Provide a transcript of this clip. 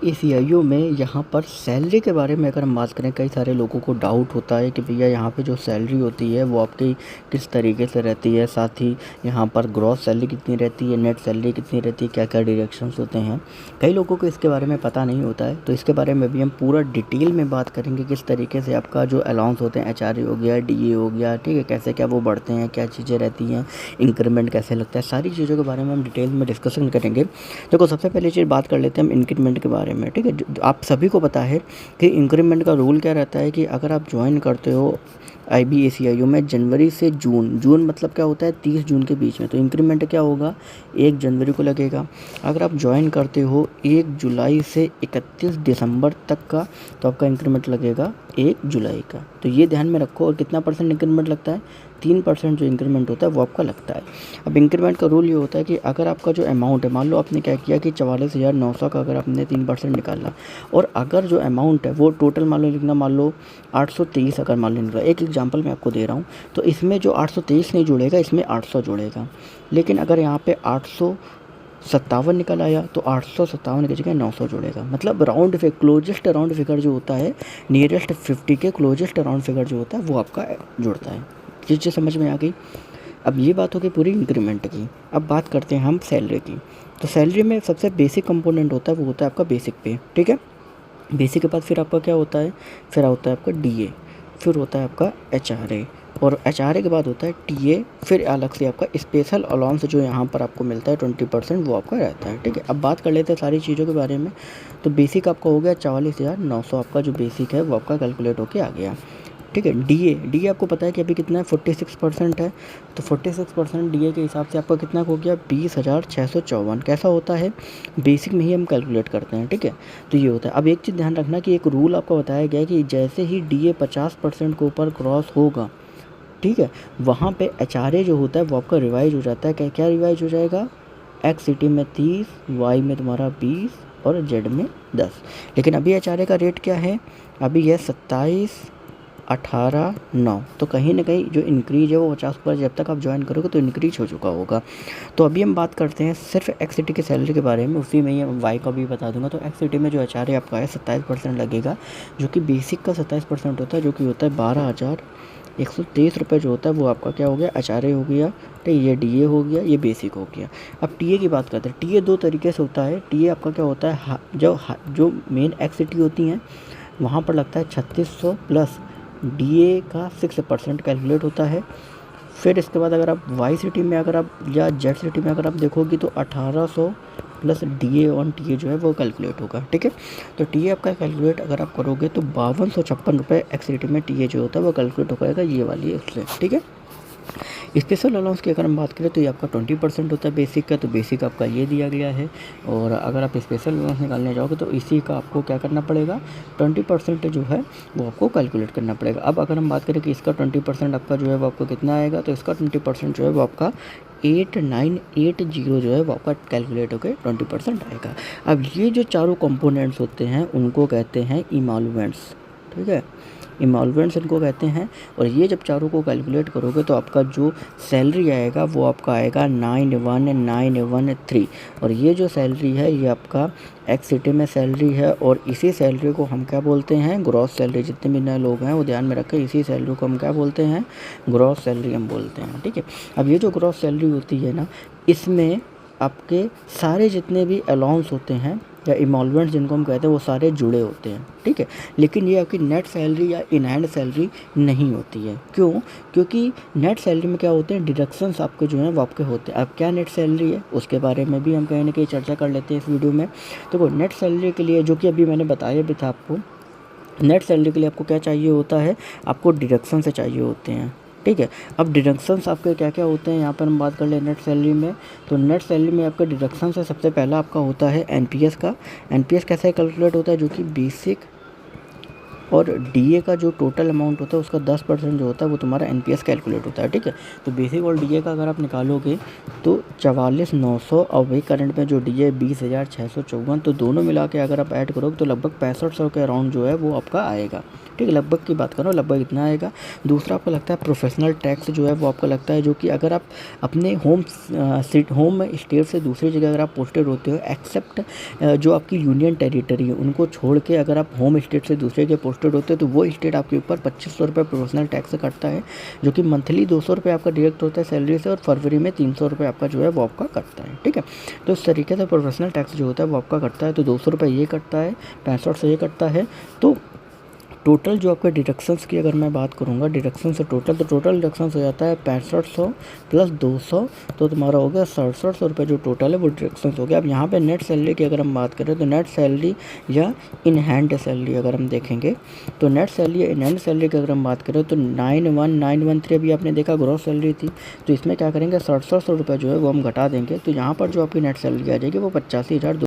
IBACIO में यहाँ पर सैलरी के बारे में अगर हम बात करें, कई सारे लोगों को डाउट होता है कि भैया यहाँ पे जो सैलरी होती है वो आपकी किस तरीके से रहती है, साथ ही यहाँ पर ग्रॉस सैलरी कितनी रहती है, नेट सैलरी कितनी रहती है, क्या क्या डिडक्शंस होते हैं। कई लोगों को इसके बारे में पता नहीं होता है, तो इसके बारे में भी हम पूरा डिटेल में बात करेंगे किस तरीके से आपका जो अलाउंस होते हैं, HRA हो गया, DA हो गया, ठीक है, कैसे क्या वो बढ़ते हैं, क्या चीज़ें रहती हैं, इंक्रीमेंट कैसे लगता है, सारी चीज़ों के बारे में हम डिटेल में डिस्कशन करेंगे। देखो, सबसे पहले चीज़ बात कर लेते हैं हम इंक्रीमेंट के बारे में, ठीक है। आप सभी को पता है कि इंक्रीमेंट का रूल क्या रहता है कि अगर आप ज्वाइन करते हो IBACIO में जनवरी से जून, जून मतलब क्या होता है 30 जून के बीच में, तो इंक्रीमेंट क्या होगा 1 जनवरी को लगेगा। अगर आप ज्वाइन करते हो 1 जुलाई से 31 दिसंबर तक का, तो आपका इंक्रीमेंट लगेगा 1 जुलाई का। तो ये ध्यान में रखो। और कितना परसेंट इंक्रीमेंट लगता है, 3% जो इंक्रीमेंट होता है वो आपका लगता है। अब इंक्रीमेंट का रूल ये होता है कि अगर आपका जो अमाउंट है, मान लो आपने क्या किया कि 44,900 का अगर आपने 3% निकाला, और अगर जो अमाउंट है वो टोटल मान लो लिखना, मान लो 823 अगर मान लो निकला, एक एग्जांपल मैं आपको दे रहा हूँ, तो इसमें जो 823 नहीं जुड़ेगा, इसमें 800 जुड़ेगा। लेकिन अगर यहाँ पे 857 निकल आया तो 857 की जगह 900 जुड़ेगा। मतलब round figure, closest round figure जो होता है, नियरेस्ट 50 के क्लोजेस्ट राउंड फिगर जो होता है वो आपका जुड़ता है। ये चीज़ समझ में आ गई। अब ये बात हो गई पूरी इंक्रीमेंट की। अब बात करते हैं हम सैलरी की। तो सैलरी में सबसे बेसिक कंपोनेंट होता है वो होता है आपका बेसिक पे, ठीक है। बेसिक के बाद फिर आपका क्या होता है, फिर होता है आपका DA, फिर होता है आपका HRA, और HRA के बाद होता है TA, फिर अलग से आपका स्पेशल अलाउंस जो यहाँ पर आपको मिलता है 20%, वो आपका रहता है, ठीक है। अब बात कर लेते हैं सारी चीज़ों के बारे में। तो बेसिक आपका हो गया 44,900, आपका जो बेसिक है वो आपका कैलकुलेट होके आ गया, ठीक है। DA आपको पता है कि अभी कितना है, 46% है। तो 46% DA के हिसाब से आपका कितना हो गया, 20,654। कैसा होता है, बेसिक में ही हम कैलकुलेट करते हैं, ठीक है। तो ये होता है। अब एक चीज़ ध्यान रखना कि एक रूल आपको बताया गया है कि जैसे ही DA 50% के ऊपर क्रॉस होगा, ठीक है, वहाँ पे HRA जो होता है वो आपका रिवाइज हो जाता है। क्या क्या रिवाइज हो जाएगा, X सिटी में 30, Y में तुम्हारा 20 और Z में 10। लेकिन अभी HRA का रेट क्या है, अभी है 27, 18, 9। तो कहीं ना कहीं जो इंक्रीज है वो 50 जब तक आप ज्वाइन करोगे तो इंक्रीज हो चुका होगा। तो अभी हम बात करते हैं सिर्फ X सिटी की सैलरी के बारे में, उसी में ही Y का भी बता दूंगा। तो X सिटी में जो HRA आपका है 27% लगेगा, जो कि बेसिक का 27% होता है, जो कि होता है 12,123 रुपये जो होता है वो आपका क्या हो गया, HRA हो गया, ठीक है। ये DA हो गया, ये बेसिक हो गया। अब TA की बात करते हैं। TA दो तरीके से होता है। TA आपका क्या होता है, जो मेन X सिटी होती हैं वहाँ पर लगता है 3600 प्लस DA का 6% कैलकुलेट होता है। फिर इसके बाद अगर आप Y सिटी में अगर आप या Z सिटी में अगर आप देखोगे तो 1800 प्लस DA ऑन TA जो है वो कैलकुलेट होगा, ठीक है। तो TA आपका कैलकुलेट अगर आप करोगे तो 5256 रुपये X सिटी में TA जो होता है वो कैलकुलेट हो जाएगा, ये वाली इससे, ठीक है। स्पेशल अलाउंस की अगर हम बात करें तो ये आपका 20% होता है बेसिक का, तो बेसिक आपका ये दिया गया है। और अगर आप स्पेशल अलाउंस निकालने जाओगे तो इसी का आपको क्या करना पड़ेगा, 20% जो है वो आपको कैलकुलेट करना पड़ेगा। अब अगर हम बात करें कि इसका 20% आपका जो है वो आपको कितना आएगा, तो इसका 20% जो है वो आपका 8980 जो है वो आपका कैलकुलेट होकर 20% आएगा। अब ये जो चारों कंपोनेंट्स होते हैं उनको कहते हैं इमॉल्वेंट्स, ठीक है, इमॉल्वेंट्स इनको कहते हैं। और ये जब चारों को कैलकुलेट करोगे तो आपका जो सैलरी आएगा वो आपका आएगा 91,913। और ये जो सैलरी है ये आपका X सिटी में सैलरी है, और इसी सैलरी को हम क्या बोलते हैं, ग्रॉस सैलरी। जितने भी नए लोग हैं वो ध्यान में रखें, इसी सैलरी को हम क्या बोलते हैं, ग्रॉस सैलरी हम बोलते हैं, ठीक है। अब ये जो ग्रॉस सैलरी होती है ना, इसमें आपके सारे जितने भी अलाउंस होते हैं या इमॉल्वेंट्स जिनको हम कहते हैं वो सारे जुड़े होते हैं, ठीक है। लेकिन ये आपकी नेट सैलरी या इन हैंड सैलरी नहीं होती है। क्यों, क्योंकि नेट सैलरी में क्या होते हैं, डिडक्शंस आपके जो हैं वो आपके होते हैं। अब क्या नेट सैलरी है उसके बारे में भी हम कहीं ना कहीं चर्चा कर लेते हैं इस वीडियो में। तो वो नेट सैलरी के लिए, जो कि अभी मैंने बताया भी था आपको, नेट सैलरी के लिए आपको क्या चाहिए होता है, आपको डिडक्शन से चाहिए होते हैं, ठीक है। अब डिडक्शंस आपके क्या क्या होते हैं, यहाँ पर हम बात कर ले नेट सैलरी में। तो नेट सैलरी में आपका डिडक्शन से सबसे पहला आपका होता है NPS का। NPS कैसे कैलकुलेट होता है, जो कि बेसिक और DA का जो टोटल अमाउंट होता है उसका 10% जो होता है वो तुम्हारा NPS कैलकुलेट होता है, ठीक है। तो बेसिक और DA का अगर आप निकालोगे तो 44,900, और वही करंट में जो DA 20,654, तो दोनों मिला के अगर आप ऐड करोगे तो लगभग 6500 के अराउंड जो है वो आपका आएगा, ठीक है, लगभग की बात कर रहा हूँ, लगभग इतना आएगा। दूसरा आपको लगता है प्रोफेशनल टैक्स जो है वो आपका लगता है, जो कि अगर आप अपने होम स्टेट से दूसरी जगह अगर आप पोस्टेड होते हो, एक्सेप्ट जो आपकी यूनियन टेरिटरी है उनको छोड़ के अगर आप होम स्टेट से दूसरी जगह पोस्टेड होते हो तो वो स्टेट आपके ऊपर 2500 रुपये प्रोफेशनल टैक्स कटता है, जो कि मंथली 200 रुपये आपका डायरेक्ट होता है सैलरी से, और फरवरी में 300 रुपये आपका जो है वो आपका कटता है। ठीक है, तो इस तरीके से प्रोफेशनल टैक्स जो होता है वो आपका कटता है। तो 200 रुपये ये कटता है, 65 से ये कटता है। तो टोटल जो आपके डिडक्शंस की अगर मैं बात करूँगा, डिडक्शन से टोटल, तो टोटल डिडक्शंस हो जाता है 6500 प्लस 200, तो तुम्हारा हो गया 6700 रुपये जो टोटल है वो डिडक्शंस हो गया। अब यहाँ पे नेट सैलरी की अगर हम बात करें तो नेट सैलरी या इन हैंड सैलरी अगर हम देखेंगे तो नेट सैलरी या इन हैंड सैलरी की अगर हम बात करें तो 91913 अभी आपने देखा ग्रॉस सैलरी थी, तो इसमें क्या करेंगे 6700 रुपये जो है वो हम घटा देंगे, तो यहाँ पर जो आपकी नेट सैलरी आ जाएगी वो 85,200